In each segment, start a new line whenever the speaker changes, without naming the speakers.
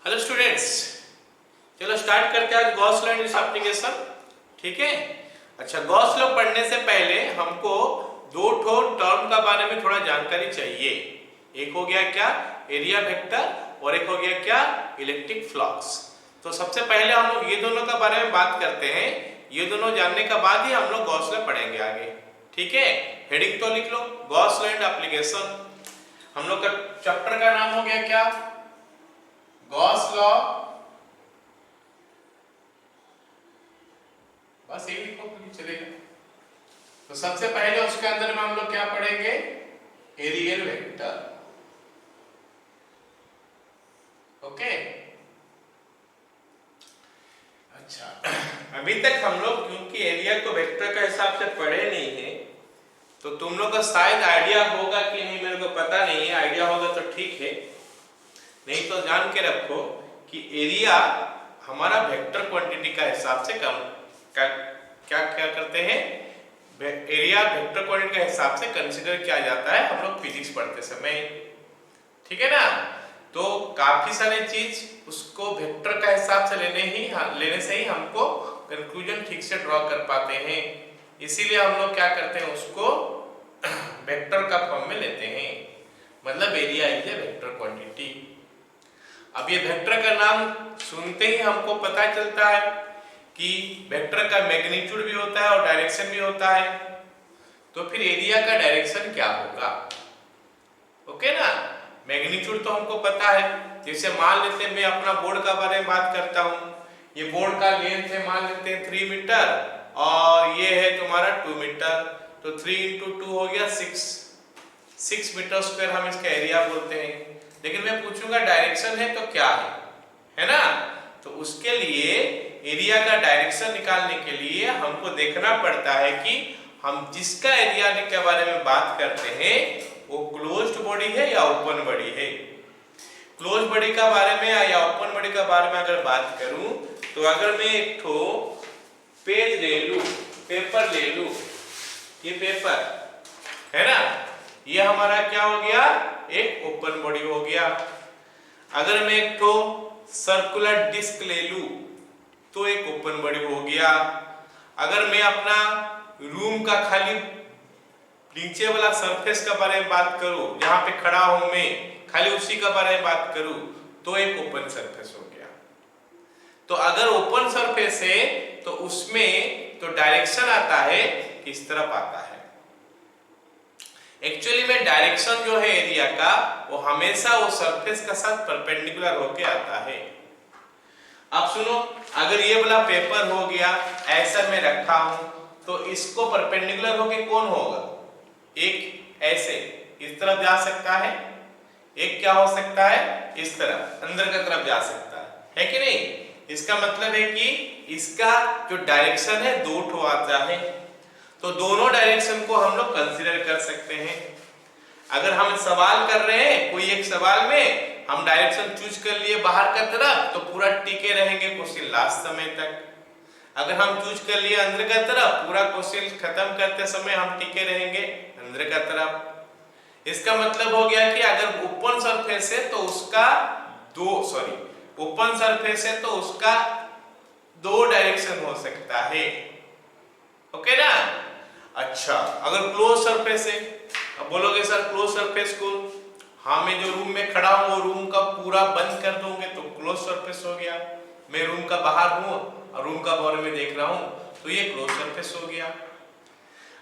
Hello students, चलो start करते हैं आज Gauss law and its application. ठीक है। अच्छा, गॉस लॉ पढ़ने से पहले हमको दो ठो टर्म का बारे में थोड़ा जानकारी चाहिए। एक हो गया क्या, एरिया वेक्टर, और एक हो गया क्या, इलेक्ट्रिक फ्लक्स। तो सबसे पहले हम लोग ये दोनों का बारे में बात करते हैं। ये दोनों जानने के बाद ही हम लोग गॉस लॉ पढ़ेंगे आगे। ठीक है। हेडिंग तो लिख लो, गॉस लॉ एंड एप्लीकेशन। हम लोग का चैप्टर का नाम हो गया क्या, गॉस लॉ। बस यही लिखो तो चलेगा। तो सबसे पहले उसके अंदर में हम लोग क्या पढ़ेंगे, एरियल वेक्टर। ओके। अच्छा, अभी तक हम लोग क्योंकि एरिया को वेक्टर का हिसाब से पढ़े नहीं है, तो तुम लोग का शायद आइडिया होगा कि नहीं, मेरे को पता नहीं है। आइडिया होगा तो ठीक है, नहीं तो जान के रखो कि एरिया हमारा वेक्टर क्वांटिटी का हिसाब से क्या क्या करते हैं, एरिया वेक्टर क्वांटिटी के हिसाब से कंसीडर किया जाता है हम लोग फिजिक्स पढ़ते समय। ठीक है ना। तो काफी सारे चीज उसको वेक्टर का हिसाब से लेने से ही हमको कंक्लूजन ठीक से ड्रॉ कर पाते हैं। इसीलिए हम लोग क्या करते हैं, उसको वेक्टर का फॉर्म में लेते हैं। मतलब area is a vector quantity. अब ये वेक्टर का नाम सुनते ही हमको पता चलता है कि वेक्टर का मैग्नीट्यूड भी होता है और डायरेक्शन भी होता है। तो फिर एरिया का डायरेक्शन क्या होगा। ओके ना। मैग्नीट्यूड तो हमको पता है। जैसे मान लेते हैं मैं अपना बोर्ड का बारे में बात करता हूँ। ये बोर्ड का लेंथ है, मान लेते हैं 3 मीटर, और ये है तुम्हारा 2 मीटर। तो 3 × 2 हो गया 6 मीटर स्क्वायर हम इसका एरिया बोलते हैं। लेकिन मैं पूछूंगा डायरेक्शन है तो क्या है ना। तो उसके लिए एरिया का डायरेक्शन निकालने के लिए हमको देखना पड़ता है कि हम जिसका एरिया के बारे में बात करते हैं वो क्लोज्ड बॉडी है या ओपन बॉडी है। क्लोज्ड बॉडी का बारे में या ओपन बॉडी का बारे में अगर बात करूं, तो अगर मैं एक ठो पेज ले लूं, पेपर ले लूं, ये पेपर है ना, ये हमारा क्या हो गया, एक ओपन बॉडी हो गया। अगर मैं एक ठो सर्कुलर डिस्क ले लूं तो एक ओपन बॉडी हो गया। अगर मैं अपना रूम का खाली नीचे वाला सरफेस का बारे में बात करूं, जहां पे खड़ा हूं मैं, खाली उसी का बारे में बात करूं, तो एक ओपन सरफेस हो गया। तो अगर ओपन सरफेस है तो उसमें तो डायरेक्शन आता है किस तरफ आता है। एक्चुअली में डायरेक्शन जो है एरिया का, वो हमेशा वो सरफेस का साथ परपेंडिकुलर होके आता है। अब सुनो, अगर ये वाला पेपर हो गया, ऐसा मैं रखा हूं, तो इसको परपेंडिकुलर होके कौन होगा, एक ऐसे इस तरफ जा सकता है, एक क्या हो सकता है, इस तरफ अंदर की तरफ जा सकता है कि नहीं। इसका मतलब है कि इसका जो डायरेक्शन है दो ठो आता है। तो दोनों डायरेक्शन को हम लोग कंसीडर कर सकते हैं। अगर हम सवाल कर रहे हैं, कोई एक सवाल में हम डायरेक्शन चूज कर लिए बाहर का तरफ, तो पूरा टिके रहेंगे क्वेश्चन लास्ट समय तक। अगर हम चूज कर लिए अंदर का तरफ, पूरा क्वेश्चन खत्म करते समय हम टिके रहेंगे अंदर का तरफ। इसका मतलब हो गया कि अगर ओपन सरफेस है तो उसका ओपन सरफेस है तो उसका दो डायरेक्शन हो सकता है। ओके ना। अच्छा, अगर क्लोज सरफेस है, अब बोलोगे सर क्लोज सरफेस को, हाँ मैं जो रूम में खड़ा हूं वो रूम का पूरा बंद कर दोगे तो क्लोज सरफेस हो गया। मैं रूम का बाहर हूं और रूम का बारे में देख रहा हूं, तो ये क्लोज सरफेस हो गया।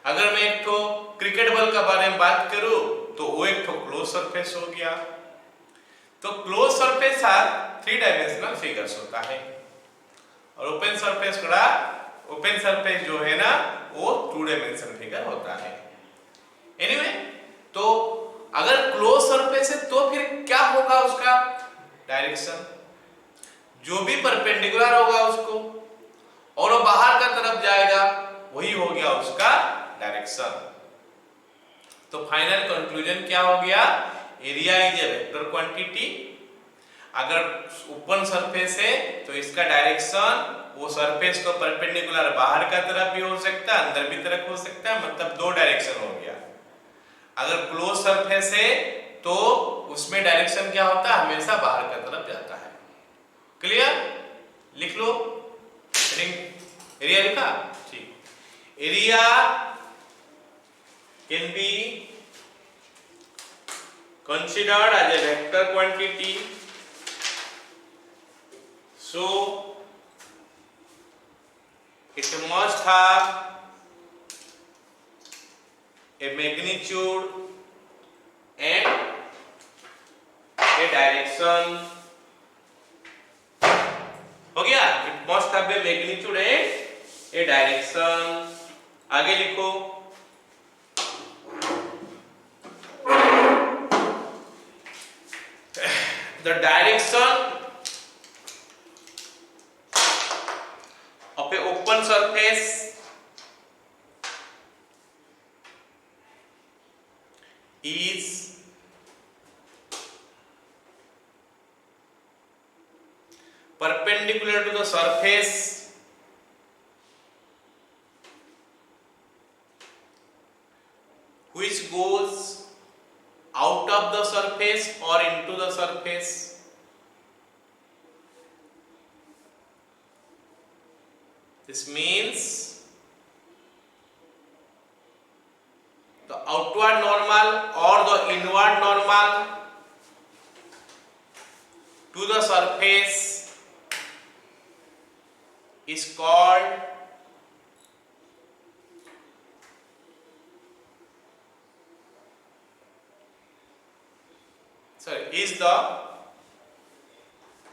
अगर मैं एक तो क्रिकेट बॉल का बारे में बात करूं, तो वो एक तो क्लोज सरफेस हो गया। तो क्लोज सरफेस का 3 डायमेंशनल फिगर्स होता है, और ओपन सरफेस जो है ना, वो 2 डायमेंशनल फिगर होता है। एनीवे, तो अगर क्लोज सरफेस है तो फिर क्या होगा उसका डायरेक्शन, जो भी परपेंडिकुलर होगा उसको, और वो बाहर का तरफ जाएगा, वही हो गया उसका डायरेक्शन। तो फाइनल कंक्लूजन क्या हो गया, area is a vector quantity. अगर ओपन सरफेस है तो इसका डायरेक्शन वो सरफेस को परपेंडिकुलर बाहर का तरफ भी हो सकता है, अंदर भी तरफ हो सकता है, मतलब 2 डायरेक्शन हो गया। अगर क्लोज सरफेस है तो उसमें डायरेक्शन क्या होता है, हमेशा बाहर की तरफ जाता है। क्लियर? लिख लो। एरिया लिखा? ठीक। Area can be considered as a vector quantity, so it must have a magnitude and a direction. हो गया? It must have a magnitude and a direction. आगे लिखो। The direction of a open surface is perpendicular to the surface which goes out of the surface or into the surface. This means the outward normal or the inward normal to the surface is called is the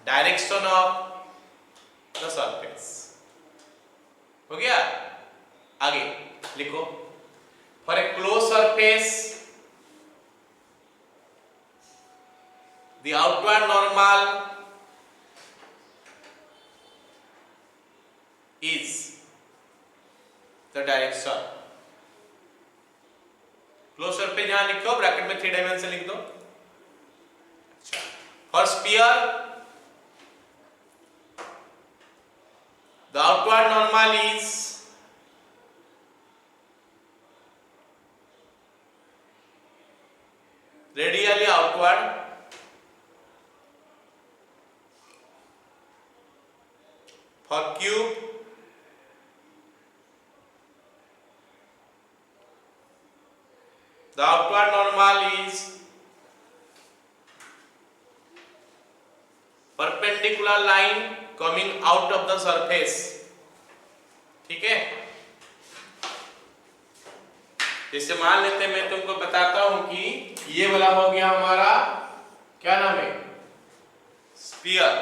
direction of the surface. हो गया? आगे लिखो। For a closed surface, the outward normal is the direction. Closed surface यहाँ लिखो, bracket में 3 dimension लिख दो। For sphere, the outward normal is radially outward. For cube, the outward normal is perpendicular line coming out of the surface. ठीक है? जैसे मान लेते हैं, मैं तुमको बताता हूं कि ये वाला हो गया हमारा, क्या नाम है, स्फीयर।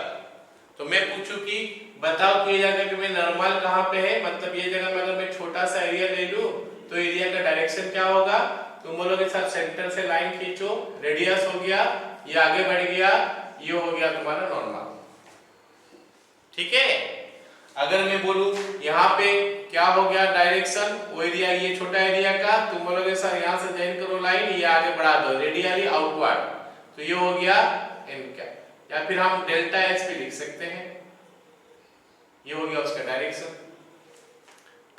तो मैं पूछूं कि बताओ कि ये जगह पे नॉर्मल कहाँ पे है, मतलब ये जगह में अगर मैं छोटा सा एरिया ले लूं तो एरिया का डायरेक्शन क्या होगा? तुम बोलोगे सर सेंटर से लाइन खींचो, रेडियस हो गया, ये आगे बढ़ गया, ये हो गया तुम्हारा नॉर्मल। ठीक है? अगर मैं बोलूं यहाँ पे क्या हो गया डायरेक्शन, वो एरिया, ये छोटा एरिया का, तुम बोलोगे सर यहाँ से जॉइन करो लाइन, ये आगे बढ़ा दो, रेडियली आउटवर्ड, तो ये हो गया एन कैप। या फिर हम डेल्टा एच भी लिख सकते हैं, ये हो गया उसका डायरेक्शन।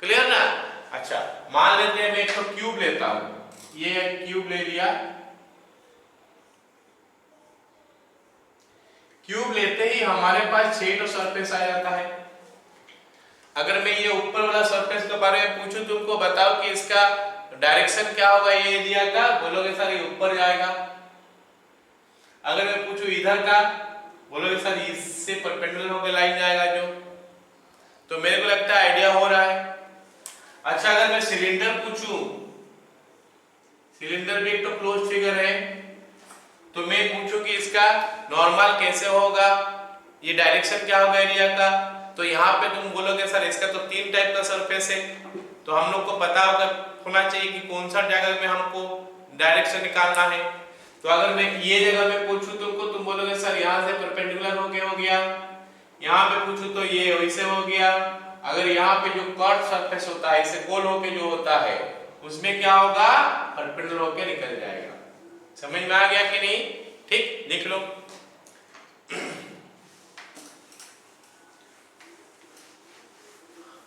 क्लियर ना? अच्छा, मान लेते हैं मैं एक तो क्यूब लेता हूं, ये क्यूब ले लिया। क्यूब लेते ही हमारे पास 6 तो सरफेस आ जाता है। अगर मैं ये ऊपर वाला सरफेस के बारे में पूछूं, तुमको बताओ कि इसका डायरेक्शन क्या होगा ये एरिया का, बोलोगे सर ये ऊपर जाएगा। अगर मैं पूछूं इधर का, बोलोगे सर इससे परपेंडिकुलर होकर लाइन जाएगा जो। तो मेरे को लगता है आइडिया हो रहा है। अच्छा, अगर मैं सिलेंडर पूछूं, सिलेंडर भी एक तो क्लोज फिगर है, तो मैं पूछूं कि इसका नॉर्मल कैसे होगा, ये डायरेक्शन क्या होगा एरिया का, तो यहाँ पे तुम बोलोगे सर इसका तो 3 टाइप का सरफेस है, तो हम लोग को पता होना चाहिए कि कौन सा जगह में हमको डायरेक्शन निकालना है। तो अगर मैं ये जगह पे पूछूं तुमको, तुम बोलोगे सर यहाँ से परपेंडिकुलर हो गया, यहाँ पे पूछूं तो ये वैसे हो गया। अगर यहाँ पे जो कर्व सरफेस होता है, इसे गोल होके जो होता है, उसमें क्या होगा, परपेंडिकुलर होके निकल जाएगा। समझ में आ गया कि नहीं? ठीक, लिख लो।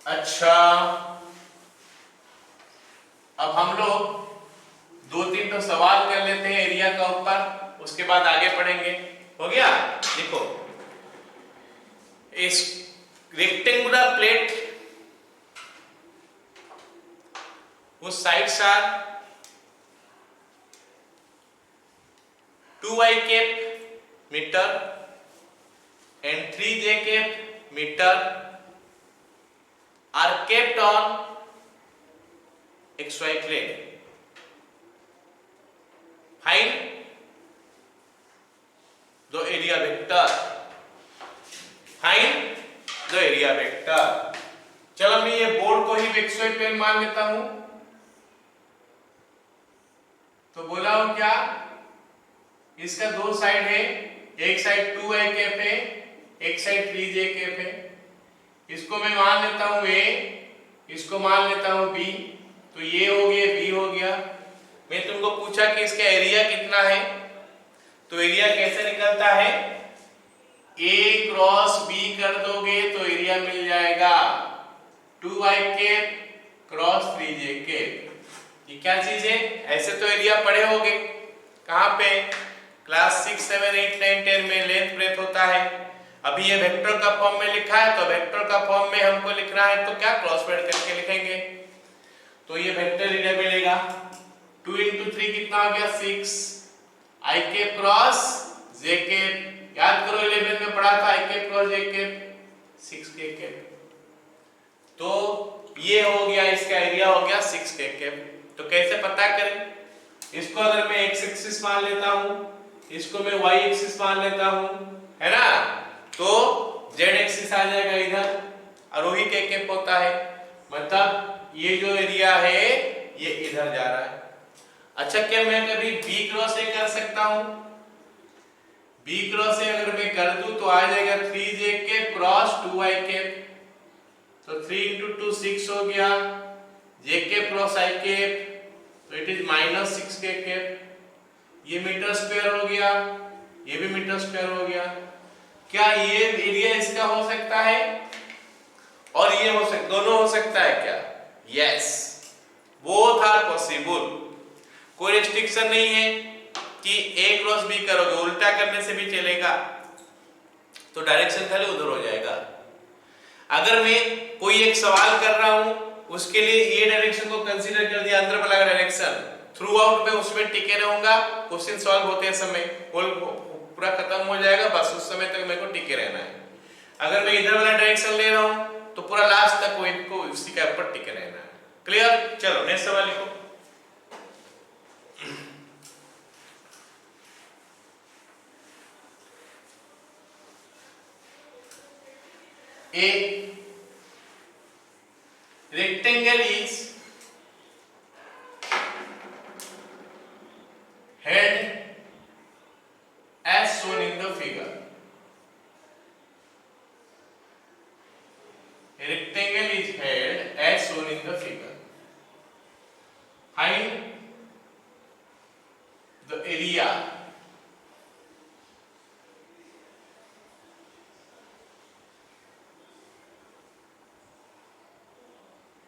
अच्छा, अब हम लोग 2-3 तो सवाल कर लेते हैं एरिया का ऊपर, उसके बाद आगे पढ़ेंगे। हो गया? लिखो। इस rectangular plate whose sides are 2i cap meter and 3j cap meter are kept on xy plane. Find the area vector. Find the area vector. चलो मैं ये बोर्ड को ही xy प्लेन मान लेता हूं। तो बोला हूं क्या, इसका दो साइड है, एक साइड 2i कैप है, एक साइड 3j कैप है। इसको मैं मान लेता हूं a, इसको मान लेता हूं b, तो ये हो गया b हो गया। मैं तुमको पूछा कि इसका एरिया कितना है, तो एरिया कैसे निकलता है, a क्रॉस b कर दोगे तो एरिया मिल जाएगा 2i cap cross 3j cap. ये क्या चीज है, ऐसे तो एरिया पढ़े होगे, कहां पे, क्लास 6, 7, 8, 9, 10 में लेंथ ब्रेथ होता है। अभी ये वेक्टर का फॉर्म में लिखा है, तो वेक्टर का फॉर्म में हमको लिखना है तो क्या क्रॉस प्रोडक्ट करके लिखेंगे, तो ये वेक्टर एरिया मिलेगा 2 into 3 कितना हो गया 6, i cap cross j cap, याद करो 11 में पढ़ा था i cap cross j cap 6k cap, तो ये हो गया, इसका एरिया हो गया 6k कैप। तो कैसे पता करें, इसको अगर मैं x एक्सिस मान लेता हूं, इसको मैं y एक्सिस मान लेता हूं, है ना, तो z एक्सिस आ जाएगा इधर और वही k कैप होता है, मतलब ये जो एरिया है ये इधर जा रहा है। अच्छा, क्या मैं कभी b क्रॉस a कर सकता हूं, b क्रॉस a अगर मैं कर दूं तो आ जाएगा 3j cap cross 2i cap, तो 3 into 2 6 हो गया, j cap cross i cap, तो इट इज -6k कैप, ये मीटर स्क्वायर हो गया, ये भी मीटर स्क्वायर हो गया। क्या ये एरिया इसका हो सकता है और ये हो सकता, दोनों हो सकता है क्या, यस, बोथ आर पॉसिबल। कोई रिस्ट्रिक्शन नहीं है कि a क्रॉस b करोगे, उल्टा करने से भी चलेगा, तो डायरेक्शन खाली उधर हो जाएगा। अगर मैं कोई एक सवाल कर रहा हूं, उसके लिए ये डायरेक्शन को कंसीडर कर दिया, अंदर वाला डायरेक्शन, थ्रू आउट में उसमें टिके रहूंगा, क्वेश्चन सॉल्व होते समय पूरा खत्म हो जाएगा, बस उस समय तक मेरे को टिके रहना है। अगर मैं इधर वाला डायरेक्शन ले रहा हूं तो पूरा लास्ट तक वही को उसी के ऊपर टिके रहना है। क्लियर, चलो नेक्स्ट सवाल लिखो। A rectangle is held as shown in the figure. A rectangle is held as shown in the figure. Find the area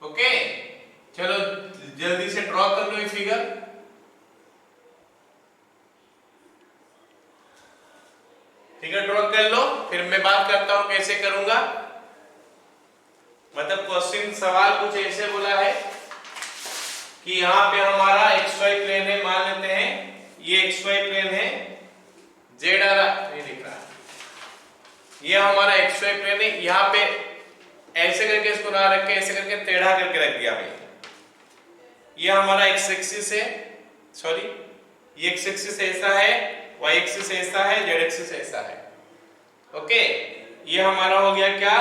okay. चलो जल्दी से ड्रॉ कर लो ये फिगर। फिगर ड्रॉ कर लो, फिर मैं बात करता हूं कैसे करूंगा। मतलब क्वेश्चन सवाल कुछ ऐसे बोला है कि यहाँ पे हमारा XY प्लेन है, मान लेते हैं ये XY प्लेन है, Z आ रहा नहीं दिख रहा, ये हमारा XY प्लेन है, यहाँ पे ऐसे करके इसको ना रख के ऐसे करके टेढ़ा करके रख दिया भाई। ये हमारा x एक्सिस है, सॉरी ये x एक्सिस ऐसा है, y एक्सिस ऐसा है, z एक्सिस ऐसा है, ओके। ये हमारा हो गया क्या,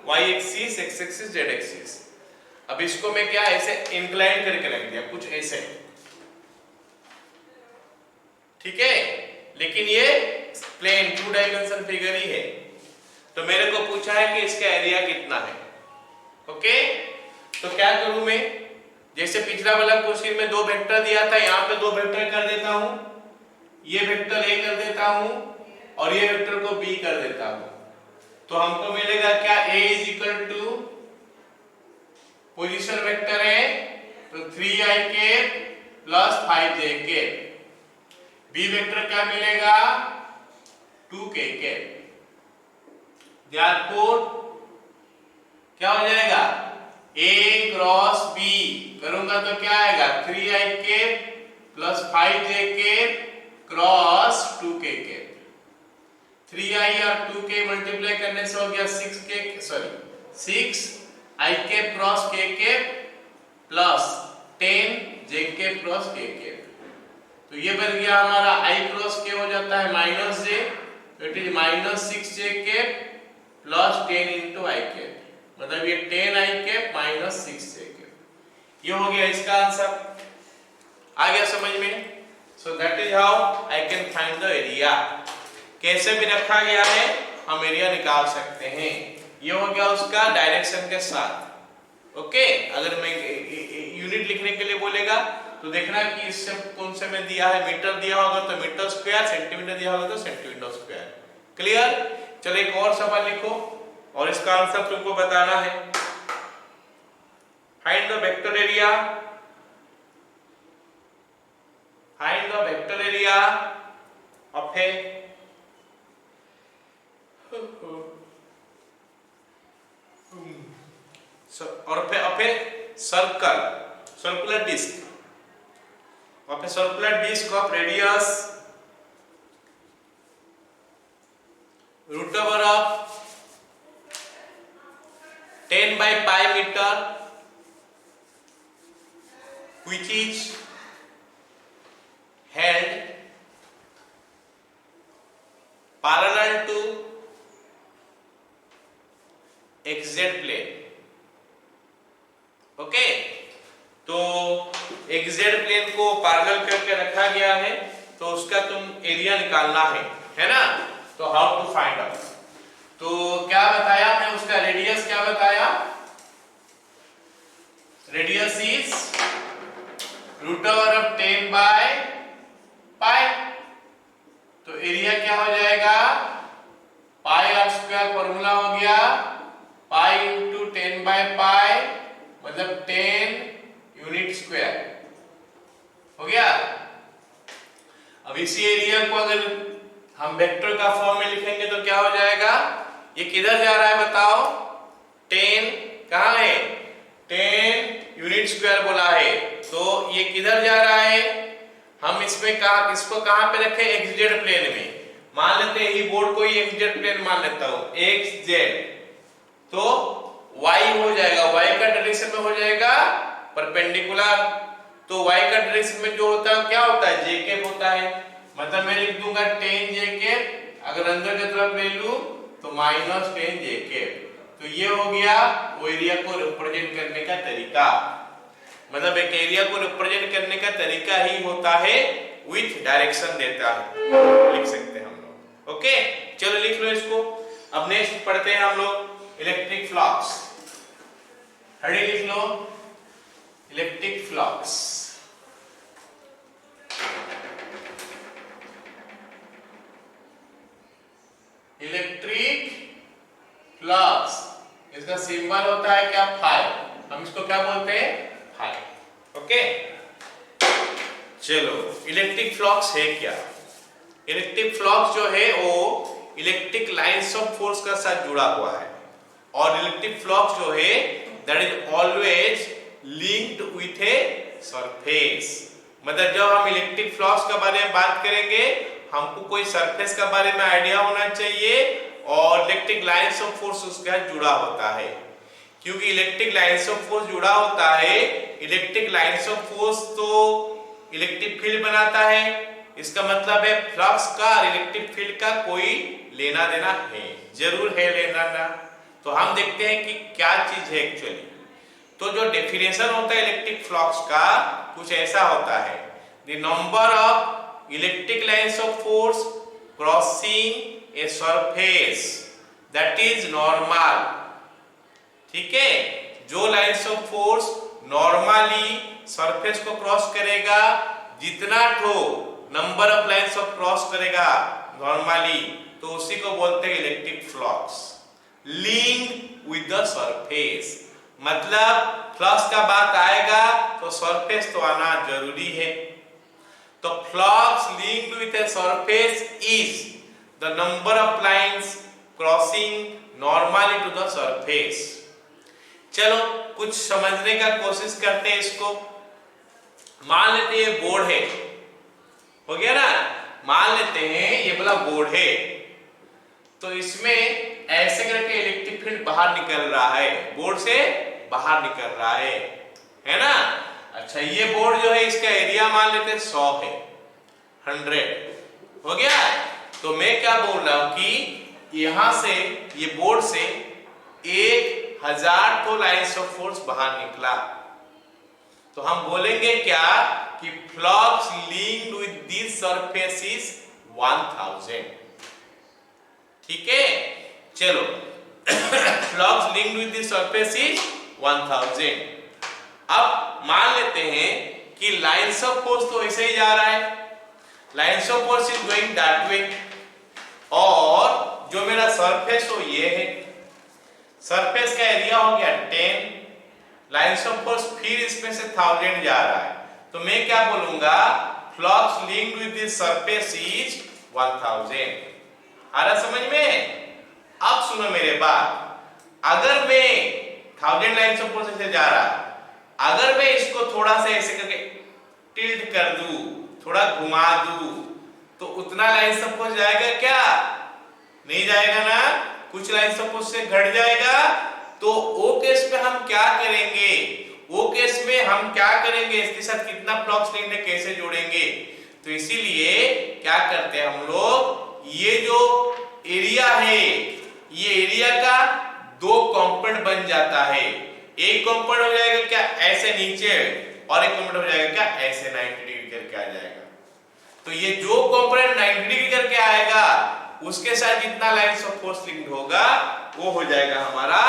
y axis, x axis, z axis. अब इसको मैं क्या ऐसे इंक्लाइन करके रख दिया, कुछ ऐसे, ठीक है, लेकिन ये प्लेन 2 डायमेंशन फिगर ही है। तो मेरे को पूछा है कि इसका एरिया कितना है, ओके। तो क्या करूं मैं, जैसे पिछला वाला क्वेश्चन में 2 वेक्टर दिया था, यहाँ पे 2 वेक्टर कर देता हूं, ये वेक्टर a कर देता हूं और ये वेक्टर को b कर देता हूं। तो हमको मिलेगा क्या, a is equal to position vector है तो 3i cap plus 5j cap, b vector क्या मिलेगा 2k कैप। therefore क्या हो जाएगा, a क्रॉस b करूंगा तो क्या आएगा 3i cap plus 5j cap cross 2k cap. 3i और 2k मल्टीप्लाई करने से हो गया 6k, sorry 6i cap cross k cap plus 10j cap cross k cap. तो ये बन गया हमारा i क्रॉस k हो जाता है माइनस j, तो it is minus 6j cap plus 10 into i cap, मतलब ये 10i cap minus 6j cap. ये हो गया इसका आंसर। आ गया समझ में? So that is how I can find the area. कैसे भी रखा गया है हम एरिया निकाल सकते हैं। ये हो गया उसका डायरेक्शन के साथ। ओके, अगर मैं यूनिट लिखने के लिए बोलेगा तो देखना कि इससे कौन से में दिया है, मीटर दिया होगा तो मीटर स्क्वायर, सेंटीमीटर दिया होगा तो सेंटीमीटर स्क्वायर। क्लियर? चलो एक और सवाल लिखो और इसका आंसर तुमको बताना है। Find the vector area, find the vector area of A of a circle, circular disc, of a circular disc of radius root over of 10 by pi meter, which is held parallel to xz plane। Okay, तो xz plane को parallel करके रखा गया है, तो उसका तुम area निकालना है ना? तो हाउ टू फाइंड आउट? तो क्या बताया मैं, उसका रेडियस क्या बताया? Radius is root over of 10 by pi. तो एरिया क्या हो जाएगा, पाई आर स्क्वायर फॉर्मूला हो गया पाई इंटू 10 बाय पाई, मतलब 10 यूनिट स्क्वायर हो गया। अब इसी एरिया को अगर हम वेक्टर का फॉर्म में लिखेंगे तो क्या हो जाएगा, ये किधर जा रहा है बताओ? 10 कहाँ है, 10 यूनिट स्क्वायर बोला है, तो ये किधर जा रहा है? हम इसमें कहा, इसको कहाँ पे रखे? xz प्लेन में। मान लेते हैं ये बोर्ड को ही xz प्लेन मान लेता हूं, xz, तो y हो जाएगा, y का डायरेक्शन में हो जाएगा परपेंडिकुलर। तो y का डायरेक्शन में जो होता है क्या होता है, j कैप होता है, मतलब मैं लिख दूंगा 10 j कैप, अगर अंदर की तरफ ले लूं तो माइनस 10 j कैप। तो ये हो गया वो एरिया को रिप्रेजेंट करने का तरीका, मतलब एक एरिया को रिप्रेजेंट करने का तरीका ही होता है विथ डायरेक्शन देता है, लिख सकते हैं हम लोग। ओके, चलो लिख लो इसको। अब नेक्स्ट पढ़ते हैं हम लोग इलेक्ट्रिक फ्लक्स। हड़ी लिख लो, इलेक्ट्रिक फ्लक्स। इलेक्ट्रिक फ्लक्स, इसका सिंबल होता है क्या, फाई। हम इसको क्या बोलते हैं, फाई। ओके, चलो इलेक्ट्रिक फ्लक्स है क्या? इलेक्ट्रिक फ्लक्स जो है वो इलेक्ट्रिक लाइंस ऑफ फोर्स का साथ जुड़ा हुआ है, और इलेक्ट्रिक फ्लक्स जो है that is always linked with a surface. मतलब जब हम इलेक्ट्रिक फ्लक्स के बारे में बात करेंगे, हमको कोई सरफेस के बारे में आइडिया होना चाहिए, और इलेक्ट्रिक लाइंस ऑफ फोर्स उसके साथ जुड़ा होता है। क्योंकि इलेक्ट्रिक लाइंस ऑफ फोर्स जुड़ा होता है, इलेक्ट्रिक लाइंस ऑफ फोर्स तो इलेक्ट्रिक फील्ड बनाता है, इसका मतलब है फ्लक्स का इलेक्ट्रिक फील्ड का कोई लेना देना है, जरूर है लेना देना। तो हम देखते हैं कि क्या चीज है एक्चुअली। तो जो डेफिनेशन होता है इलेक्ट्रिक फ्लक्स का कुछ ऐसा होता है, the number of electric lines of force crossing a surface that is normal. ठीक है, जो lines of force normally surface को क्रॉस करेगा, जितना ठो number of lines of cross करेगा नॉर्मली, तो उसी को बोलते हैं electric flux. Link with the surface, मतलब फ्लक्स का बात आएगा तो सरफेस तो आना जरूरी है। तो flux linked with a surface is the number of lines crossing crossing normally to the surface. चलो कुछ समझने का कोशिश करते हैं इसको। मान लेते हैं बोर्ड है, हो गया ना। मान लेते हैं ये वाला बोर्ड है, तो इसमें ऐसे करके इलेक्ट्रिक फील्ड बाहर निकल रहा है, बोर्ड से बाहर निकल रहा है ना। अच्छा ये बोर्ड जो है इसका एरिया मान लेते हैं 100 है, 100 हो गया। तो मैं क्या बोल रहा हूं कि यहां से ये बोर्ड से 1000 तो लाइन्स ऑफ फोर्स बाहर निकला, तो हम बोलेंगे क्या कि flux linked with this surface is 1000। ठीक है, चलो flux linked with this surface is 1000। अब मान लेते हैं कि लाइन्स ऑफ फोर्स तो ऐसे ही जा रहा है, lines of force is going that way, और जो मेरा सरफेस हो ये है, सरफेस का एरिया हो गया 10, लाइन्स ऑफ फोर्स फिर इसमें से 1000 जा रहा है, तो मैं क्या बोलूंगा flux linked with this surface is 1000। आ रहा समझ में? अब सुनो मेरे बात, अगर मैं 1000 लाइन्स ऑफ फोर्स से जा रहा, अगर मैं इसको थोड़ा सा ऐसे करके टिल्ट कर दूं, थोड़ा घुमा दूं, तो उतना लाइन्स ऑफ फोर्स जाएगा क्या? नहीं जाएगा ना, कुछ लाइन्स ऑफ फोर्स से घट जाएगा। तो वो केस में हम क्या करेंगे, वो केस में हम क्या करेंगे, इसके साथ कितना फ्लक्स लिंक्ड है कैसे जोड़ेंगे? तो इसीलिए क्या करते हैं हम लोग, ये जो एरिया है ये एरिया का 2 कंपोनेंट बन जाता है। एक कंपोनेंट हो जाएगा क्या ऐसे नीचे, और एक कंपोनेंट हो जाएगा क्या ऐसे 90 डिग्री करके आ जाएगा। तो ये जो कंपोनेंट 90 डिग्री करके आएगा उसके साथ जितना लाइन्स ऑफ फोर्स लिंक्ड होगा वो हो जाएगा हमारा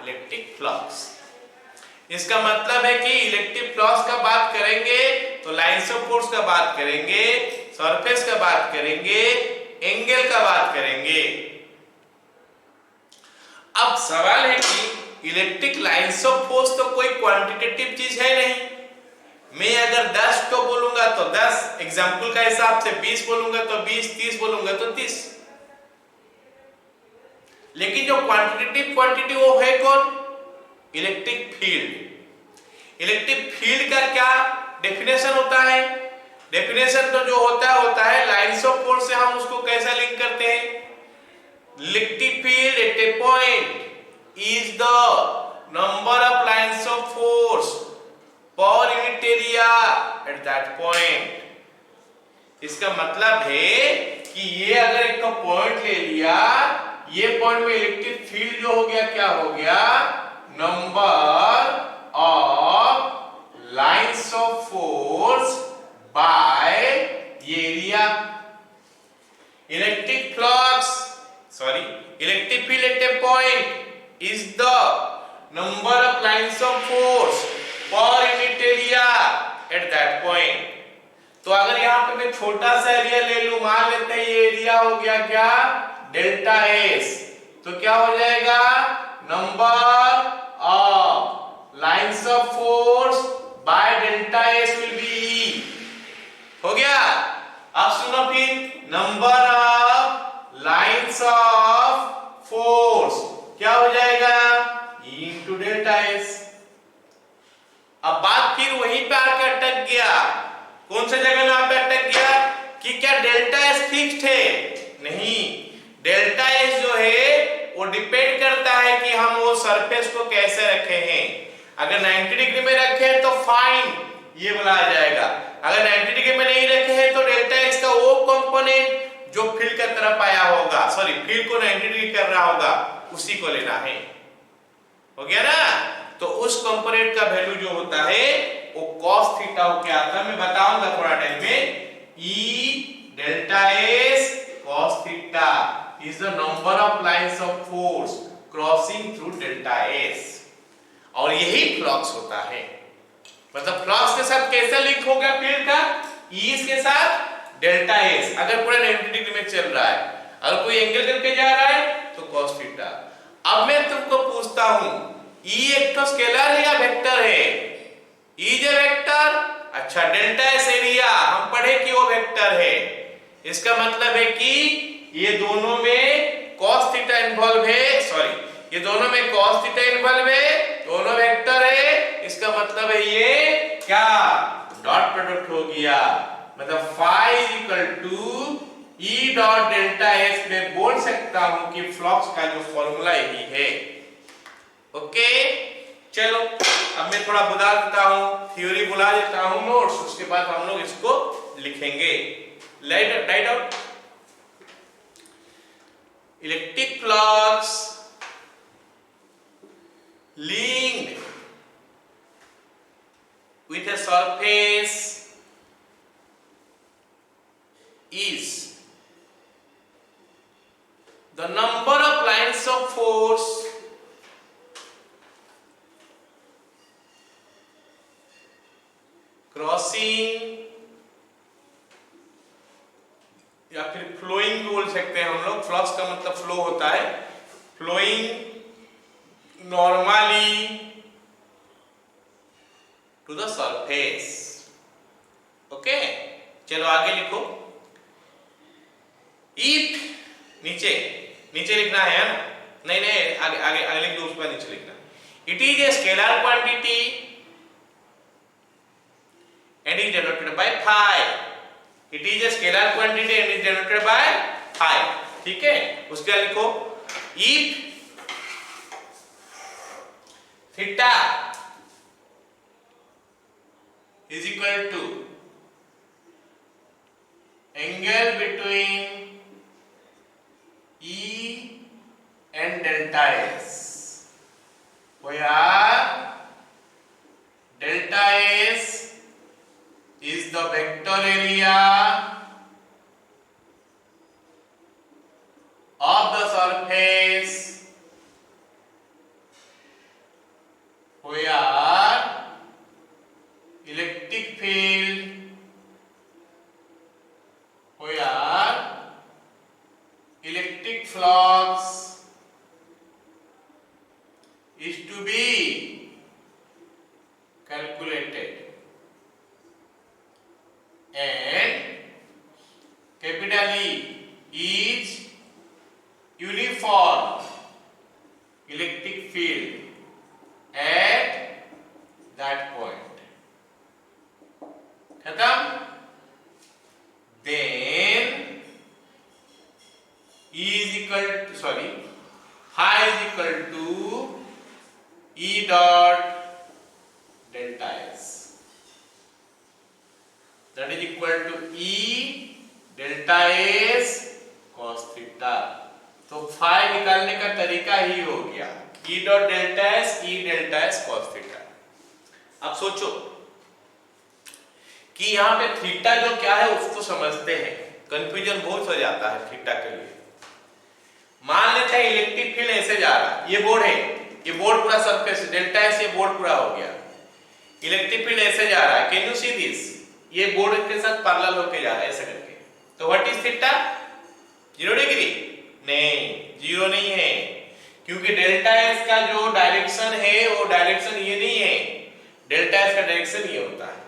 इलेक्ट्रिक फ्लक्स। इसका मतलब है कि इलेक्ट्रिक फ्लक्स का बात करेंगे तो लाइन्स ऑफ फोर्स का बात करेंगे, सरफेस का बात करेंगे, एंगल का बात करेंगे। अब सवाल है कि इलेक्ट्रिक लाइन्स ऑफ फोर्स तो कोई क्वांटिटेटिव चीज है नहीं। मैं अगर 10 तो बोलूंगा तो 10, एग्जांपल का हिसाब से 20 बोलूंगा तो 20, 30 बोलूंगा तो 30। लेकिन जो क्वांटिटेटिव क्वांटिटी वो है कौन? Electric field. इलेक्ट्रिक फील्ड का क्या डेफिनेशन होता है? डेफिनेशन तो जो होता है लाइन्स ऑफ फोर्स से हम उसको कैसा लिंक करते हैं? Electric field at A point is the number of lines of force per unit area at that point. इसका मतलब है कि ये अगर एक पॉइंट ले लिया, ये पॉइंट में इलेक्ट्रिक फील्ड जो हो गया क्या हो गया? Number of lines of force by area. Electric flux electric field at A point is the number of lines of force per unit area at that point. तो अगर यहां पे मैं छोटा सा एरिया ले लूं, मान लेते हैं ये एरिया हो गया क्या डेल्टा एस, तो क्या हो जाएगा? Number of lines of force by delta S will be हो गया। अब सुनो फिर, number of lines of force क्या हो जाएगा? E into delta S. अब बात फिर वहीं पे आके अटक गया। कौन सा जगह में पे अटक गया कि क्या डेल्टा एस फिक्स्ड है? नहीं, डेल्टा एस जो है वो डिपेंड करता है कि हम वो सरफेस को कैसे रखे हैं। अगर 90 डिग्री में रखे हैं तो फाइन ये वाला आ जाएगा, अगर 90 डिग्री में नहीं रखे हैं तो डेल्टा एस का वो कंपोनेंट जो फील्ड की तरफ आया होगा, सॉरी फील्ड को 90 डिग्री कर रहा होगा, उसी को लेना है। हो गया ना? तो उस कंपोनेंट का वैल्यू जो होता है वो cos थीटा होके आता है। मैं बताऊंगा थोड़ा टाइम में। E delta S cos theta is the number of lines of force crossing through delta S, और यही फ्लक्स होता है। मतलब फ्लक्स के साथ कैसा लिंक हो गया फील्ड का? E के साथ डेल्टा एस, अगर पूरा 90 डिग्री में चल रहा है, अगर कोई एंगल करके जा रहा है तो cos थीटा। अब मैं तुमको पूछता हूं, E एक तो स्केलर है या वेक्टर है? E is a vector. अच्छा, डेल्टा एस एरिया हम पढ़े कि वो वेक्टर है। इसका मतलब है कि ये दोनों में cos थीटा इन्वॉल्व है, सॉरी ये दोनों में cos थीटा इन्वॉल्व है, दोनों वेक्टर है, इसका मतलब है ये क्या डॉट प्रोडक्ट हो गया, मतलब phi is equal to E dot delta S में बोल सकता हूं कि फ्लक्स का जो फॉर्मूला यही है। ओके चलो अब मैं थोड़ा बुला देता हूं, थ्योरी बुला देता हूं नोट्स, उसके बाद हम लोग इसको लिखेंगे। Right out electric flux linked with a surface is the number of lines of force crossing या फिर फ्लोइंग बोल सकते हैं हम लोग, फ्लक्स का मतलब फ्लो होता है, flowing normally to the surface। Okay चलो आगे लिखो, if नीचे नीचे लिखना है ना, नहीं नहीं आगे आगे आगे लिख दो, उस पर नीचे लिखना, it is a scalar quantity and is denoted by phi, it is a scalar quantity and is denoted by phi, ठीक है। उसके बाद लिखो if theta is equal to angle between E and delta S, where delta S is the vector area of the surface where electric field where electric flux is to be calculated and capital E is uniform electric field at that point, खत्म। then E is equal to phi is equal to E dot delta S, that is equal to E delta S cos theta। तो phi निकालने का तरीका ही हो गया E dot delta S, E delta S cos theta. अब सोचो कि यहाँ पे थीटा जो क्या है उसको समझते हैं, कंफ्यूजन बहुत हो जाता है थीटा के लिए। मान लेते हैं इलेक्ट्रिक फील्ड ऐसे जा रहा है, ये बोर्ड है, ये बोर्ड पूरा सरफेस डेल्टा S, ये बोर्ड पूरा हो गया, इलेक्ट्रिक फील्ड ऐसे जा रहा है, कैन यू सी दिस, ये बोर्ड के साथ पैरेलल होके जा रहा है ऐसे करके, तो व्हाट इज थीटा 0 डिग्री? नहीं 0 नहीं है, क्योंकि डेल्टा S का जो डायरेक्शन है वो डायरेक्शन ये नहीं है, डेल्टा S का डायरेक्शन ये होता है,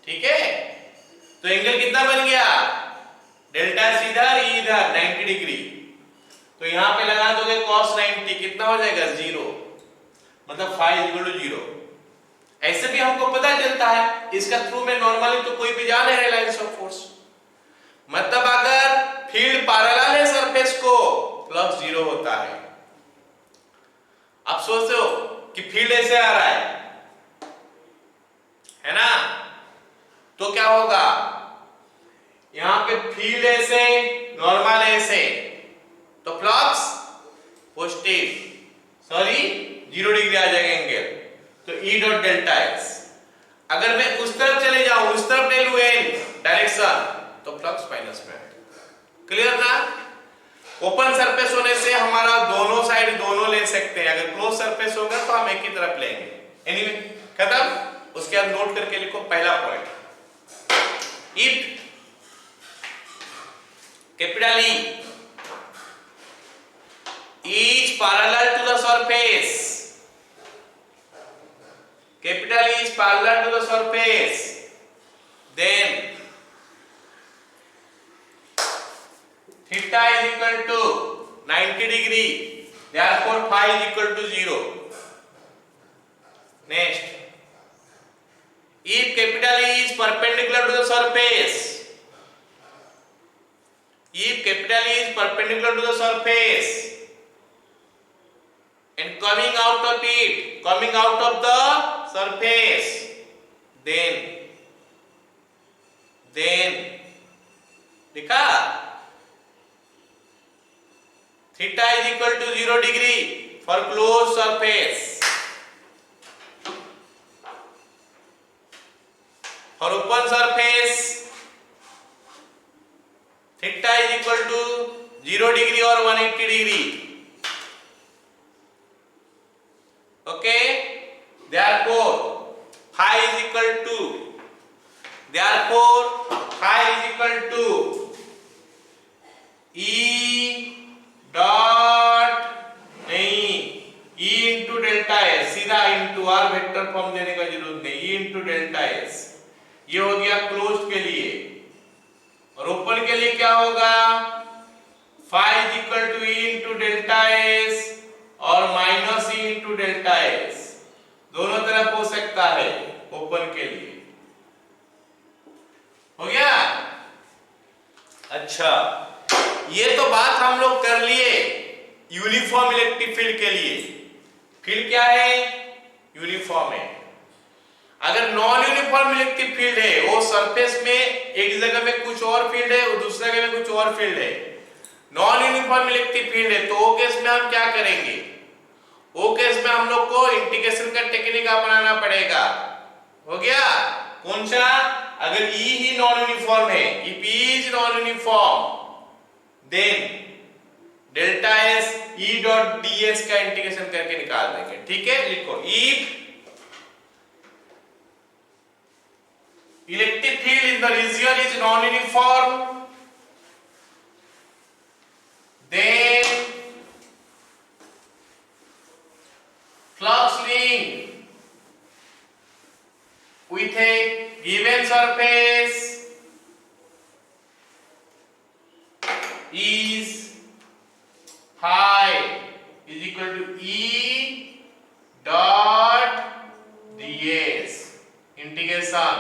ठीक है। तो एंगल कितना बन गया, डेल्टा S इधर इधर 90 डिग्री, तो यहां पे लगा दोगे cos 90, कितना हो जाएगा 0, मतलब phi इक्वल टू 0। ऐसे भी हमको पता चलता है, इसका थ्रू में नॉर्मली तो कोई भी जाने है लाइंस ऑफ फोर्स, मतलब अगर फील्ड पैरेलल है सरफेस को फ्लक्स 0 होता है। आप सोचते हो कि फील्ड ऐसे आ रहा है ना, तो क्या होगा, यहां पे फील्ड ऐसे नॉर्मल ऐसे, तो फ्लक्स पॉजिटिव 0 डिग्री आ जाएगा एंगल, तो E डॉट डेल्टा S। अगर मैं उस तरफ चले जाऊं, उस तरफ ले लूं डायरेक्शन, तो फ्लक्स माइनस में। क्लियर ना? ओपन सरफेस होने से हमारा दोनों साइड दोनों ले सकते हैं, अगर क्लोज सरफेस होगा तो हम एक ही तरफ लेंगे। एनीवे खत्म। उसके बाद नोट करके लिखो पहला point, if capital E is parallel to the surface, capital E is parallel to the surface, then theta is equal to 90 degree, therefore phi is equal to 0. Next, if capital E is perpendicular to the surface, if capital E is perpendicular to the surface and coming out of the surface, then लिखा theta is equal to 0 degree for closed surface. For open surface, theta is equal to 0 degree or 180 degree. Okay, therefore phi is equal to E dot नहीं, E into delta S, सीधा into, are vector form देने का जरूरत नहीं, E into delta S. ये हो गया closed के लिए. और ओपन के लिए क्या होगा? phi is equal to E into delta S और minus E into delta S. दोनों तरफ हो सकता है ओपन के लिए. हो गया? अच्छा, ये तो बात हम लोग कर लिए यूनिफॉर्म इलेक्ट्रिक फील्ड के लिए. फील्ड क्या है? यूनिफॉर्म है. अगर नॉन यूनिफॉर्म इलेक्ट्रिक फील्ड है, वो सरफेस में एक जगह में कुछ और फील्ड है और दूसरी जगह में कुछ और फील्ड है, नॉन यूनिफॉर्म इलेक्ट्रिक फील्ड है, तो वो केस में हम क्या करेंगे? वो केस में हम लोग को इंटीग्रेशन का टेक्निक अपनाना पड़ेगा. हो गया? कौन सा? अगर E ही नॉन यूनिफॉर्म है, if E is non uniform, then delta S E dot ds का इंटीग्रेशन करके निकाल देंगे. ठीक है, लिखो if electric field in the region is non-uniform, then flux link with a given surface is phi is equal to E dot ds integration,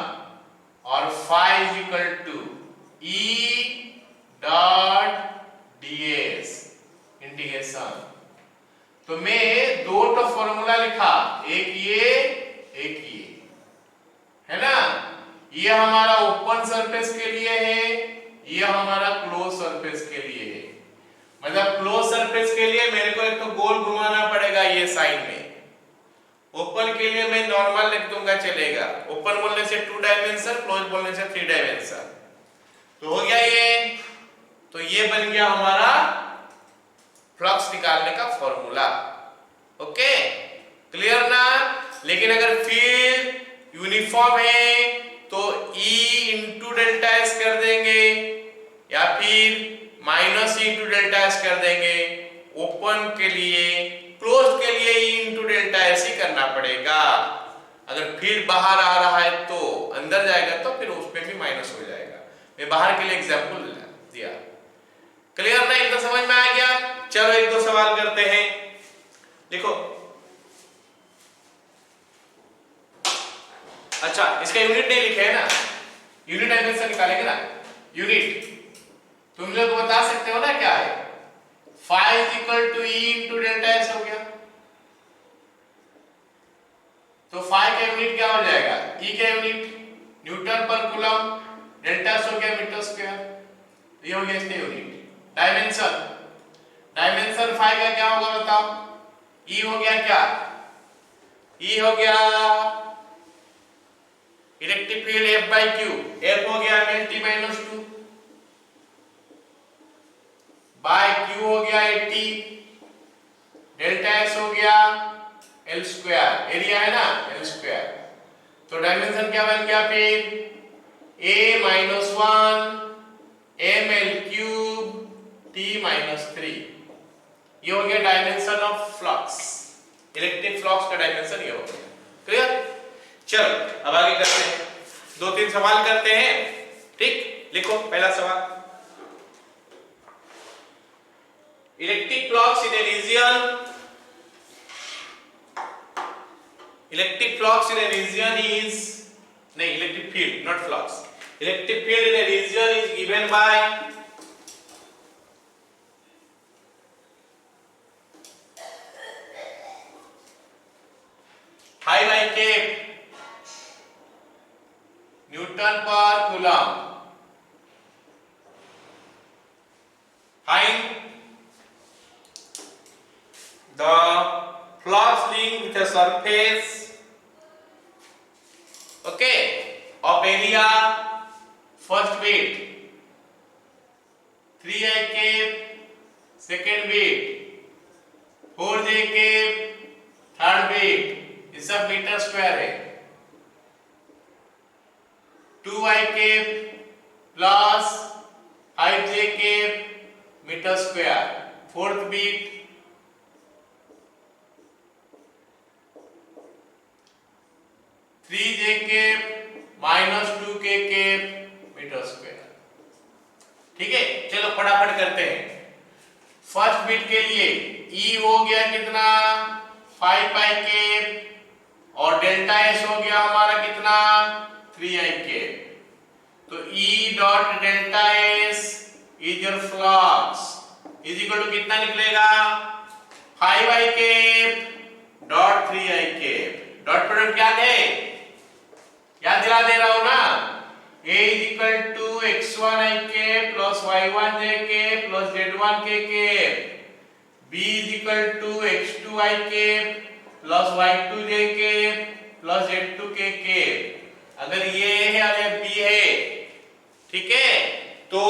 और phi is equal to E dot ds integration. तो मैं दो तो formula लिखा, एक ये है ना. ये हमारा ओपन सरफेस के लिए है, ये हमारा क्लोज सरफेस के लिए है. मतलब क्लोज सरफेस के लिए मेरे को एक तो गोल घुमाना पड़ेगा ये साइड में. ओपन के लिए मैं नॉर्मल लिख दूंगा, चलेगा. ओपन बोलने से 2 डायमेंशन, क्लोज बोलने से 3 डायमेंशन. तो हो गया ये. तो ये बन गया हमारा फ्लक्स निकालने का फॉर्मूला. ओके, क्लियर ना? लेकिन अगर फील्ड यूनिफॉर्म है तो E इंटू डेल्टा एस कर देंगे या फिर minus E into delta S कर देंगे. ओपन के लिए, क्लोज के लिए E इंटू डेल्टा एस ही करना पड़ेगा. अगर फील्ड बाहर आ रहा है तो अंदर जाएगा, तो फिर उस पे भी माइनस हो जाएगा. मैं बाहर के लिए एग्जांपल दिया. क्लियर ना? इतना समझ में आ गया? चलो एक दो सवाल करते हैं. देखो, अच्छा इसका यूनिट नहीं लिखे है ना, यूनिट डायमेंशन निकालेंगे ना. यूनिट तुम लोग बता सकते हो ना क्या है? phi is equal to E into delta S हो गया. तो phi का यूनिट क्या हो जाएगा? E का यूनिट न्यूटन पर कूलम, डेल्टा S हो गया मीटर स्क्वायर. ये हो गया इसका यूनिट. डायमेंशन phi का क्या होगा बताओ? E हो गया क्या? E हो गया electric field F by Q. F हो गया mlt minus 2 बाय Q हो गया 80, डेल्टा S हो गया L स्क्वायर. एरिया है ना L स्क्वायर. तो डायमेंशन क्या बन गया फिर? A minus 1 ml cube T minus 3. ये हो गया dimension of flux. Electric flux का डायमेंशन ये हो गया. क्लियर? चलो अब आगे करते हैं. 2-3 सवाल करते हैं. ठीक, लिखो पहला सवाल. Electric flux in a region. Electric flux in a region is electric field, not flux. Electric field in a region is given by phi by k Newton per coulomb. Find the flux link with a surface, okay, of area first bit, 3I cap second bit, 4J cap third bit, ये सब metre square है, 2I cap plus 5J cap metre square, fourth bit 3J cap minus 2K cap metre square. ठीक है, चलो फटाफट करते हैं। First bit के लिए E हो गया कितना 5 पाई कैप और डेल्टा S हो गया हमारा कितना 3I कैप। तो E dot delta S is your flux is equal to कितना निकलेगा 5I cap dot 3I cap. Dot product क्या है, याद दिला दे रहा हूं ना, A is equal to x1I cap plus y1j cap plus z1k cap, B is equal to x2I cap plus y2j cap plus z2k cap। अगर ये है और ये B है, ठीक है, तो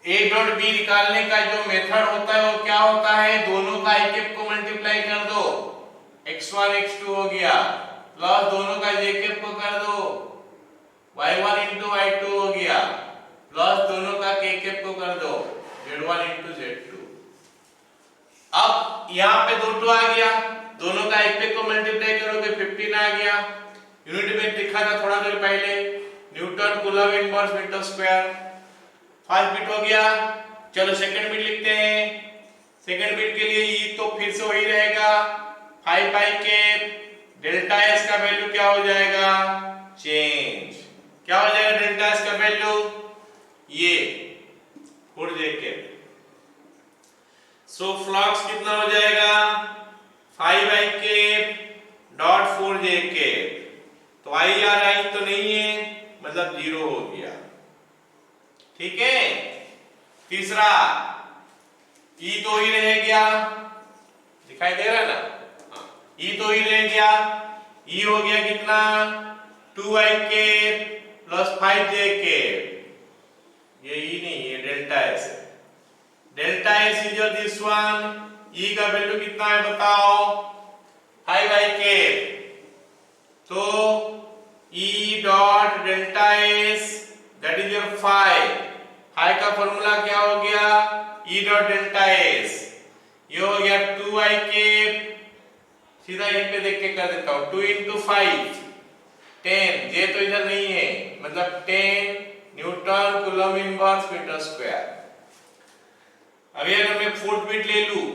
A डॉट B निकालने का जो मेथड होता है वो क्या होता है, दोनों का I cap को मल्टीप्लाई कर दो, x1 x2 हो गया, प्लस दोनों का j cap को कर दो, y1 into y2 हो गया, प्लस दोनों का k cap को कर दो, z1 into z2। अब यहाँ पे 2 आ गया, दोनों का एक पे को मल्टीप्लाई करोगे 15 आ गया। यूनिट में लिखा था थोड़ा देर पहले, newton coulomb inverse metre square. First bit हो गया, चलो सेकंड बिट लिखते हैं। सेकंड बिट के लिए ई तो फिर से वही रहेगा 5 पाई कैप, डेल्टा एस का वैल्यू क्या हो जाएगा, चेंज क्या हो जाएगा डेल्टा एस का वैल्यू, ये 4J कैप। सो फ्लक्स कितना हो जाएगा 5I cap dot 4J cap. तो I यार I तो नहीं है, मतलब 0 हो गया। ठीक है, तीसरा E तो ही रह गया, दिखाई दे रहा है ना, E तो ही रह गया, E हो गया कितना 2I cap plus 5J cap, ये E नहीं है डेल्टा S है। Delta S is your this one, E का वैल्यू कितना है बताओ 5I कैप। तो E dot delta S that is your 5 का फॉर्मूला क्या हो गया E डॉट डेल्टा S, ये हो गया 2I कैप, सीधा यहीं पे देख के कर देता हूं, 2 into 5 10, J तो इधर नहीं है, मतलब 10 newton coulomb inverse metre square. अभी अगर मैं फोर्थ बिट ले लूं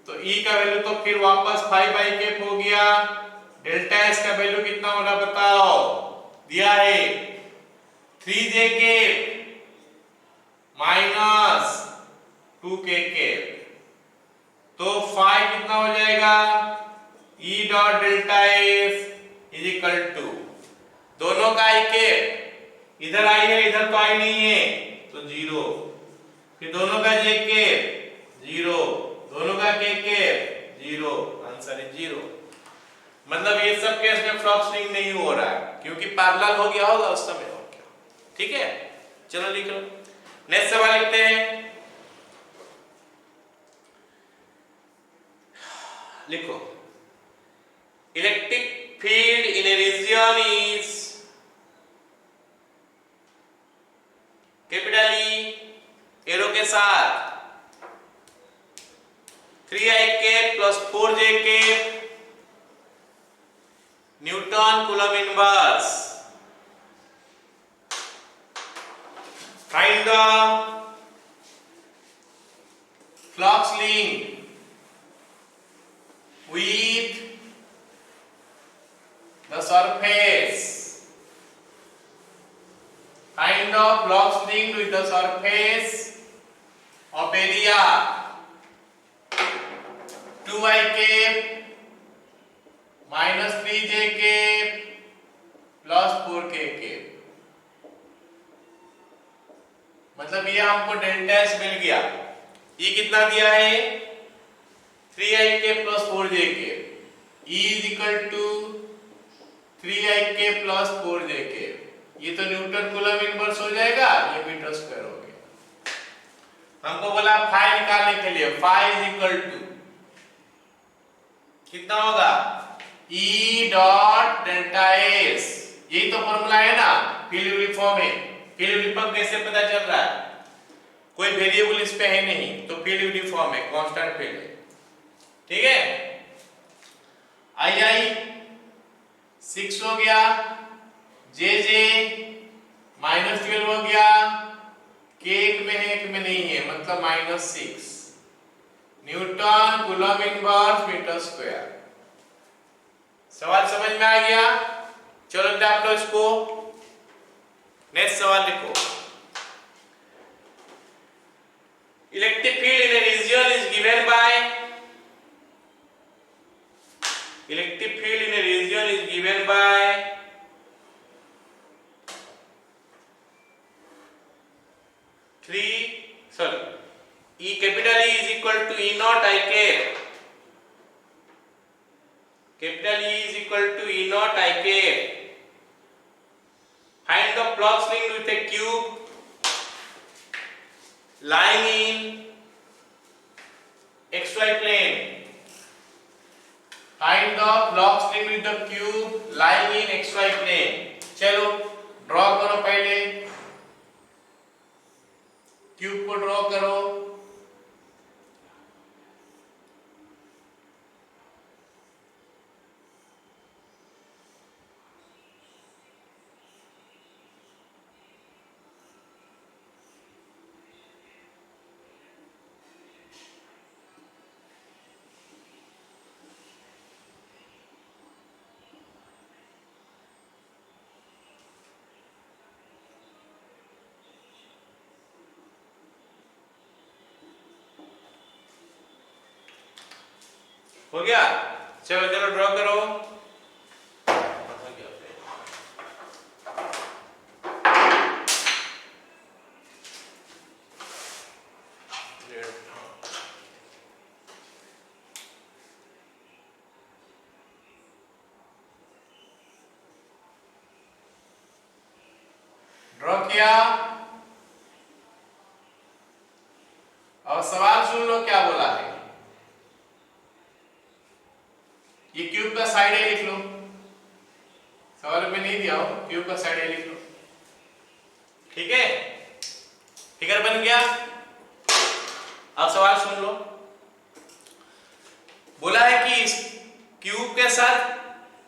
तो E का वैल्यू तो फिर वापस 5I कैप हो गया, डेल्टा S का वैल्यू कितना होगा बताओ, दिया है 3J cap minus 2K cap. तो 5 कितना हो जाएगा E dot delta S is equal to, दोनों का I कैप, इधर I है इधर तो I नहीं है तो 0, फिर दोनों का J कैप 0, दोनों का K कैप 0, आंसर है 0। मतलब ये सब केस में फ्लक्स लिंक नहीं हो रहा है क्योंकि पैरेलल हो गया होगा उस समय हो गया। ठीक है, चलो लिख लो। नेक्स्ट सवाल लिखते हैं, लिखो electric field in a region is capital E arrow के साथ 3I cap plus 4J cap newton coulomb inverse. Find the linked with the surface of area 2i cap minus 3j cap plus 4k cap। मतलब ये हमको delta S मिल गया। ये कितना दिया है 3i cap plus 4j cap। E is equal to 3i cap plus 4j cap। ये तो न्यूटन कूलम इनवर्स हो जाएगा, ये मीटर स्क्वायर हो गया। हमको बोला फाई निकालने के लिए फाई इज इक्वल टू कितना होगा E डॉट डेल्टा एस। यही तो फॉर्मूला है ना, फील्ड यूनिफॉर्म है। फील्ड यूनिफॉर्म कैसे पता चल रहा है, कोई वेरिएबल इस पे है नहीं, तो फील्ड यूनिफॉर्म है, कांस्टेंट फील्ड है। ठीक है, आई 6 हो गया, जे -12 हो गया, के एक में है एक में नहीं है, मतलब -6 newton coulomb inverse metre square. सवाल समझ में आ गया? चलो आप लोग इसको नेक्स्ट सवाल लिखो। Electric field in a region is given by electric field in a region is given by E capital E is equal to E naught I cap। Capital E is equal to E naught I cap। Find the flux linked with a cube lying in XY plane। Find the flux linked with the cube lying in XY plane। चलो draw करो, पहले cube को draw करो। हो गया? चलो चलो draw करो। ड्रॉ किया, और सवाल सुन लो क्या बोला है। ये क्यूब का साइड ए लिख लो, सवाल में नहीं दिया हो, क्यूब का साइड ए लिख लो। ठीक है, फिगर बन गया। अब सवाल सुन लो, बोला है कि इस क्यूब के साथ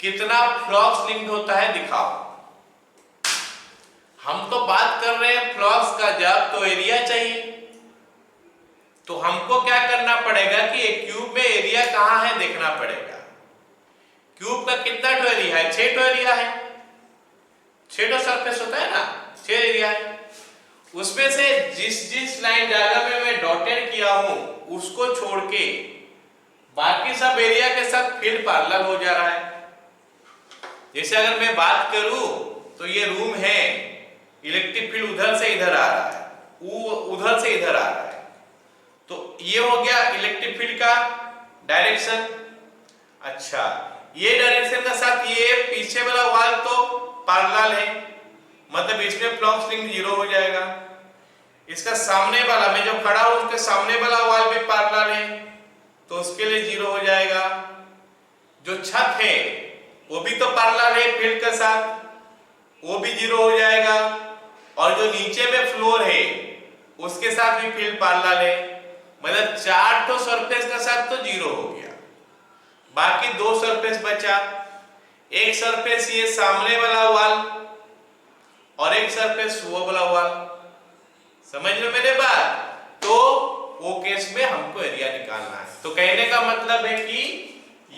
कितना फ्लक्स लिंक्ड होता है दिखाओ। हम तो बात कर रहे हैं फ्लक्स का, जब तो एरिया चाहिए, तो हमको क्या करना पड़ेगा कि एक क्यूब में एरिया कहां है देखना पड़ेगा। क्यूब का कितना टो एरिया है, 6 टो एरिया है, 6 टो सरफेस होता है ना, 6 एरिया है। उसमें से जिस लाइन डायग्राम में मैं डॉटेड किया हूं उसको छोड़ के बाकी सब एरिया के साथ फील्ड पैरेलल हो जा रहा है। जैसे अगर मैं बात करूं तो ये रूम है, इलेक्ट्रिक फील्ड उधर से इधर आ रहा है, वो उधर से इधर आ रहा है, तो ये हो गया इलेक्ट्रिक फील्ड का डायरेक्शन। अच्छा, ये डायरेक्शन के साथ ये पीछे वाला वाल तो पैरेलल है, मतलब इसमें फ्लक्स लिंक 0 हो जाएगा। इसका सामने वाला, मैं जो खड़ा हूं उसके सामने वाला वाल भी पैरेलल है, तो उसके लिए 0 हो जाएगा। जो छत है वो भी तो पैरेलल है फील्ड के साथ, वो भी 0 हो जाएगा। और जो नीचे में फ्लोर है उसके साथ भी फील्ड पैरेलल है, मतलब 4 तो सरफेस के साथ तो 0 हो गया। बाकी 2 सरफेस बचा, एक सरफेस ये सामने वाला वाल और एक सरफेस वो वाला वाल। समझ लो मेरे बात? तो वो केस में हमको एरिया निकालना है। तो कहने का मतलब है कि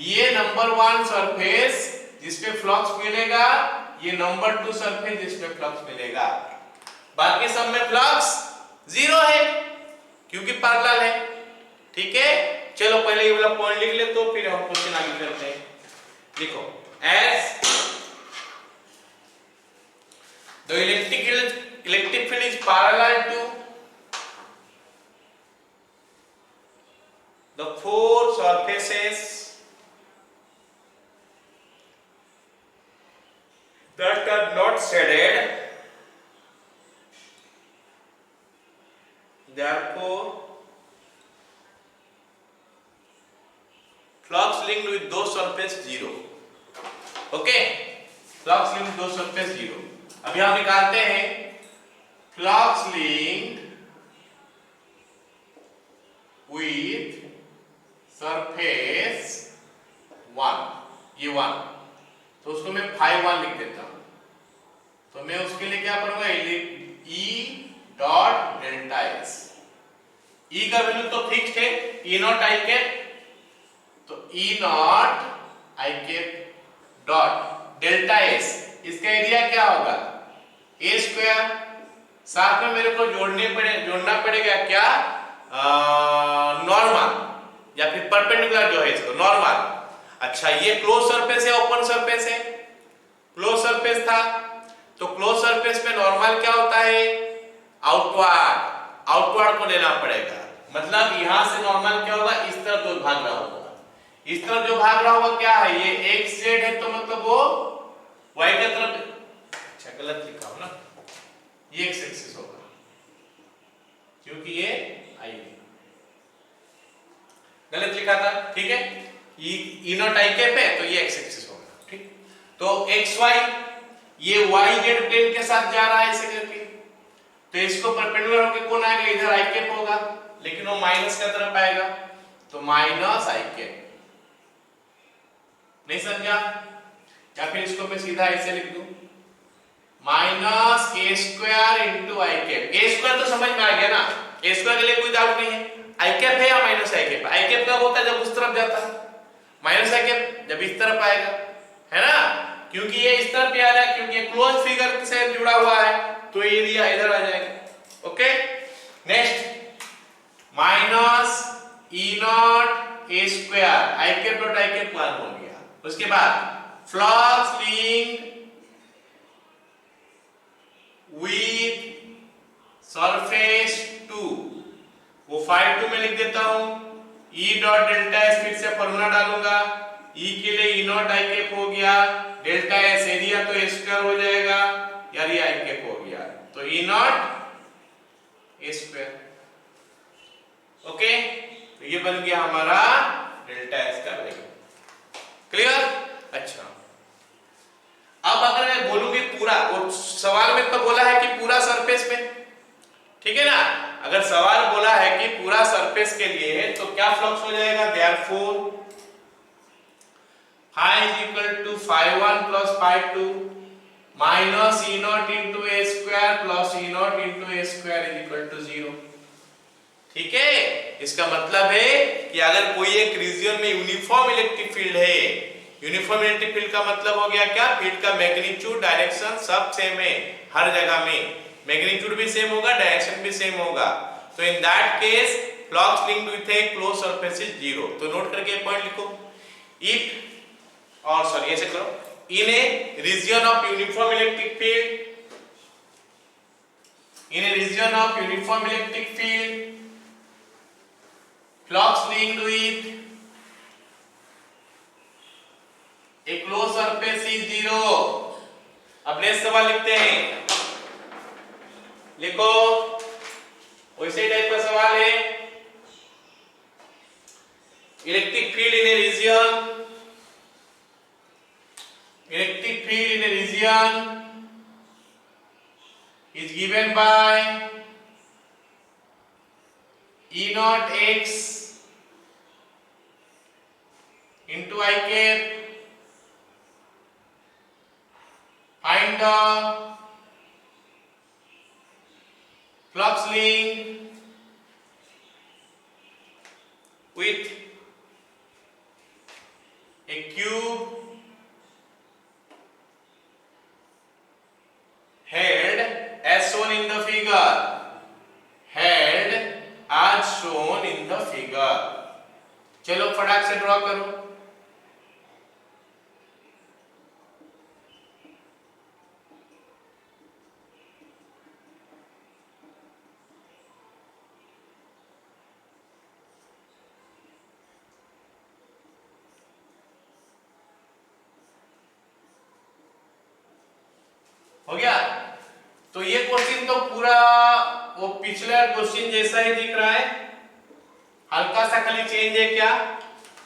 ये नंबर 1 सरफेस जिसपे फ्लक्स मिलेगा, ये नंबर 2 सरफेस जिसपे फ्लक्स मिलेगा। बाकी सब में फ्लक्स जीरो है क्योंकि पैरेलल है। ठीक है, चलो पहले ये वाला पॉइंट लिख ले तो फिर हम क्वेश्चन आगे करते हैं। देखो, as the electric field is parallel to the four surfaces that are not shaded, therefore flux linked with those surface zero. Okay, flux linked दो सरफेस जीरो। अभी हम निकालते हैं flux linked with surface one, ये one, तो उसको मैं phi one लिख देता हूं। तो मैं उसके लिए क्या करूंगा, ई डॉट डेल्टा एस। ई का वैल्यू तो फिक्स्ड है, ई नॉट आई कैप, तो E not I cap dot delta S, इसका एरिया क्या होगा, ए स्क्वायर। साथ में मेरे को जोड़ना पड़ेगा क्या, नॉर्मल या फिर परपेंडिकुलर जो है इसको नॉर्मल। अच्छा, ये क्लोज सरफेस है, ओपन सरफेस है, क्लोज सरफेस था तो क्लोज सरफेस पे नॉर्मल क्या होता है, आउटवर्ड को लेना पड़ेगा। मतलब यहां से नॉर्मल क्या होगा, इस तरफ जो भाग रहा होगा, इस तरफ जो भाग रहा होगा क्या है, ये एक्स जेड है, तो मतलब वो वाई की तरफ। अच्छा, गलत लिखा हो ना, ये एक्स एक्सिस होगा क्योंकि ये आई गलत लिखा था। ठीक है, ई नॉट आई कैप है तो ये एक्स एक्सिस होगा। ठीक, तो एक्स वाई, ये वाई जेड प्लेन के साथ जा रहा है ऐसे करके, तो इसको परपेंडिकुलर होकर कौन आएगा, इधर आई कैप होगा, लेकिन वो माइनस की तरफ आएगा, तो माइनस आई कैप। नहीं समझा, या फिर इसको मैं सीधा ऐसे लिख दूं, minus A square into I cap. A square तो समझ में आ गया ना, ए स्क्वायर के लिए कोई डाउट नहीं है। आई कैप है या माइनस आई कैप, आई कैप कब होता है, जब उस तरफ जाता है, माइनस आई कैप जब इस तरफ आएगा, है ना, क्योंकि ये इस तरफ आ रहा है, क्योंकि ये क्लोज फिगर से जुड़ा हुआ है, तो एरिया इधर आ जाएगा। Okay, next minus E naught a square, I cap dot I cap one हो गया। उसके बाद flux linked with surface two, वो फाई टू में लिख देता हूं, ई डॉट डेल्टा एस, फिर से फॉर्मूला डालूंगा, ई के लिए ई नॉट आई कैप हो गया, डेल्टा एस एरिया तो स्क्वायर हो जाएगा, यार ये आई कैप हो गया, तो E naught a square. Okay, तो ये बन गया हमारा डेल्टा एस का वैल्यू। क्लियर? अच्छा, अब अगर मैं बोलूंगी पूरा, वो सवाल में तो बोला है कि पूरा सरफेस में, ठीक है ना, अगर सवाल बोला है कि पूरा सरफेस के लिए है तो क्या फ्लक्स हो जाएगा, therefore phi is equal to phi one plus phi two minus E naught into a square plus E naught into a square is equal to zero. ठीक है, इसका मतलब है कि अगर कोई एक रीजन में यूनिफॉर्म इलेक्ट्रिक फील्ड है, यूनिफॉर्म इलेक्ट्रिक फील्ड का मतलब हो गया क्या, फील्ड का मैग्नीट्यूड डायरेक्शन सब सेम है, हर जगह में मैग्नीट्यूड भी सेम होगा, डायरेक्शन भी सेम होगा, तो in that case flux linked with a close surface is zero. तो नोट करके पॉइंट लिखो, इफ और सॉरी ऐसे करो, in a region of uniform electric field, in a region of uniform electric field flux linked with a closed surface is zero। अब next सवाल लिखते हैं, लिखो, वैसे टाइप का सवाल है, electric field in a region, electric field in a region is given by E naught x into I cap, find the flux link with a cube held as shown in the चलो फटाक से draw करो। हो गया। तो ये question तो पूरा वो पिछला क्वेश्चन जैसा ही दिख रहा है, हल्का सा खाली चेंज है। क्या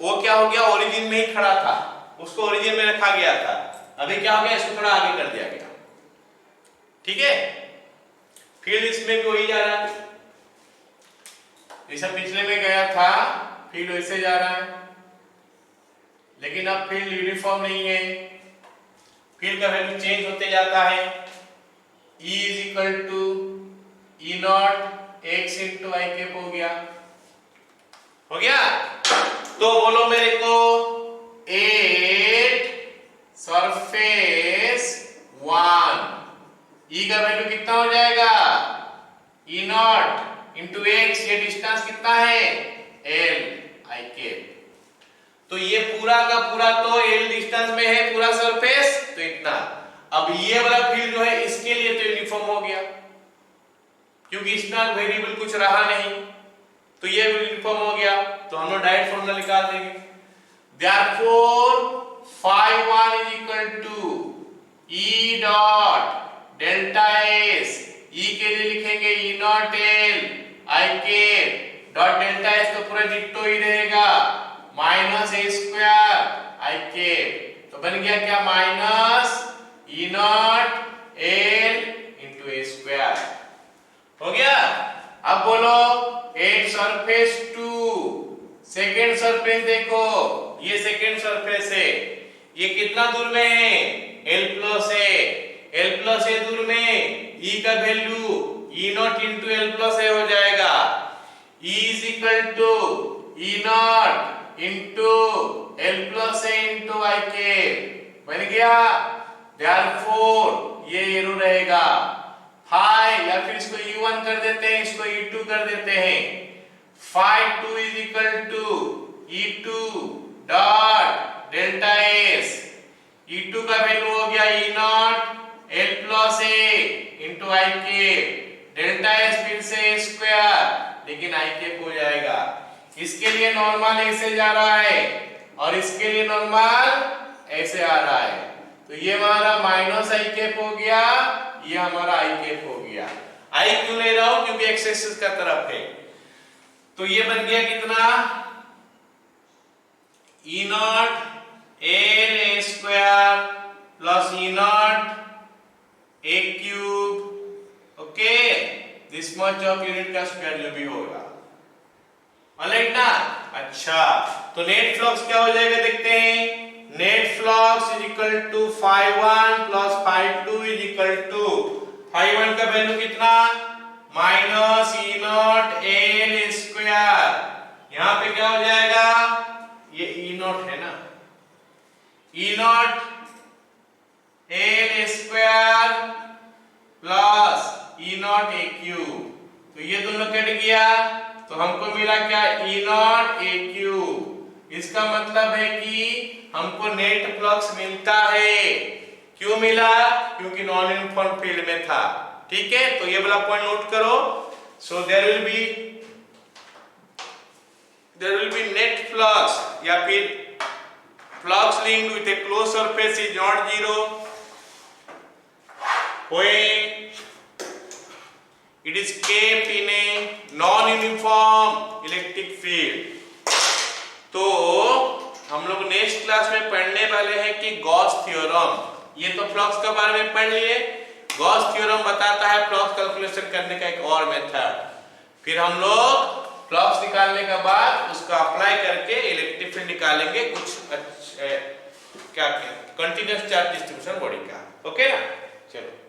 वो क्या हो गया, ओरिजिन में ही खड़ा था, उसको ओरिजिन में रखा गया था, अभी क्या हो गया, इसको थोड़ा आगे कर दिया गया। ठीक है, फील्ड इसमें भी वही जा रहा है, जैसा पिछले में गया था फील्ड वैसे जा रहा है, लेकिन अब फील्ड यूनिफॉर्म नहीं है, फील्ड का वैल्यू चेंज होते जाता है। E is equal to E naught x into I cap हो गया। हो गया, तो बोलो मेरे को 8 सरफेस 1 E का वैल्यू कितना हो जाएगा, ई नॉट इंटू एक्स, ये डिस्टेंस कितना है L आई कैप। तो ये पूरा का पूरा तो L डिस्टेंस में है पूरा सरफेस, तो इतना। अब ये वाला फील्ड जो है इसके लिए तो यूनिफॉर्म हो गया, क्योंकि इसमें वेरिएबल कुछ रहा नहीं, तो ये यूनिफॉर्म हो गया। तो हम लोग डायरेक्ट फॉर्मूला निकाल देंगे। Therefore phi1 is equal to E dot delta S, E के लिए लिखेंगे E naught L I cap dot delta S, तो पूरा डिट्टो ही रहेगा, minus a square I cap. तो बन गया क्या, minus E naught L into a square. हो गया। अब बोलो 8 सरफेस 2, सेकेंड सरफेस देखो, ये सेकेंड सरफेस है, ये कितना दूर में है, L प्लस a दूर में, E का value E naught into L plus a हो जाएगा। E is equal to E naught into L plus a into I cap, बन गया। देयरफॉर ये एरो रहेगा phi, या फिर इसको E1 कर देते हैं, इसको E2 कर देते हैं। phi2 is equal to E2 dot delta S, E2 का वैल्यू हो गया E naught L plus a into I cap, delta S फिर से a स्क्वायर, लेकिन आई कैप हो जाएगा। इसके लिए नॉर्मल ऐसे जा रहा है और इसके लिए नॉर्मल ऐसे आ रहा है, तो ये हमारा माइनस आई कैप हो गया, ये हमारा आई कैप हो गया। आई क्यों ले रहा हूं, क्योंकि एक्स एक्सिस का तरफ है। तो ये बन गया कितना, E naught L a square plus E not a cube. Okay, this much of unit का स्क्वायर जो भी होगा, ऑलराइट ना। अच्छा, तो नेट फ्लक्स क्या हो जाएगा देखते हैं। Net flux is equal to phi1 plus phi2 is equal to, phi1 का वैल्यू कितना, minus E naught L square, यहां पे क्या हो जाएगा, ये E नॉट है ना, E naught L square plus E not a cube, तो ये दोनों कट गया, तो हमको मिला क्या, E नॉट a क्यूब। इसका मतलब है कि हमको नेट फ्लक्स मिलता है। क्यों मिला, क्योंकि नॉन यूनिफॉर्म फील्ड में था। ठीक है, तो ये वाला पॉइंट नोट करो। So there will be net flux, या फिर flux linked with a close surface is not zero when it is kept in a non-uniform electric field। तो हम लोग नेक्स्ट क्लास में पढ़ने वाले हैं कि गॉस थ्योरम। ये तो फ्लक्स के बारे में पढ़ लिए, गॉस थ्योरम बताता है फ्लक्स कैलकुलेशन करने का एक और मेथड। फिर हम लोग फ्लक्स निकालने के बाद उसका अप्लाई करके इलेक्ट्रिक फील्ड निकालेंगे, कुछ क्या कंटीन्यूअस चार्ज डिस्ट्रीब्यूशन बॉडी का। ओके ना, चलो।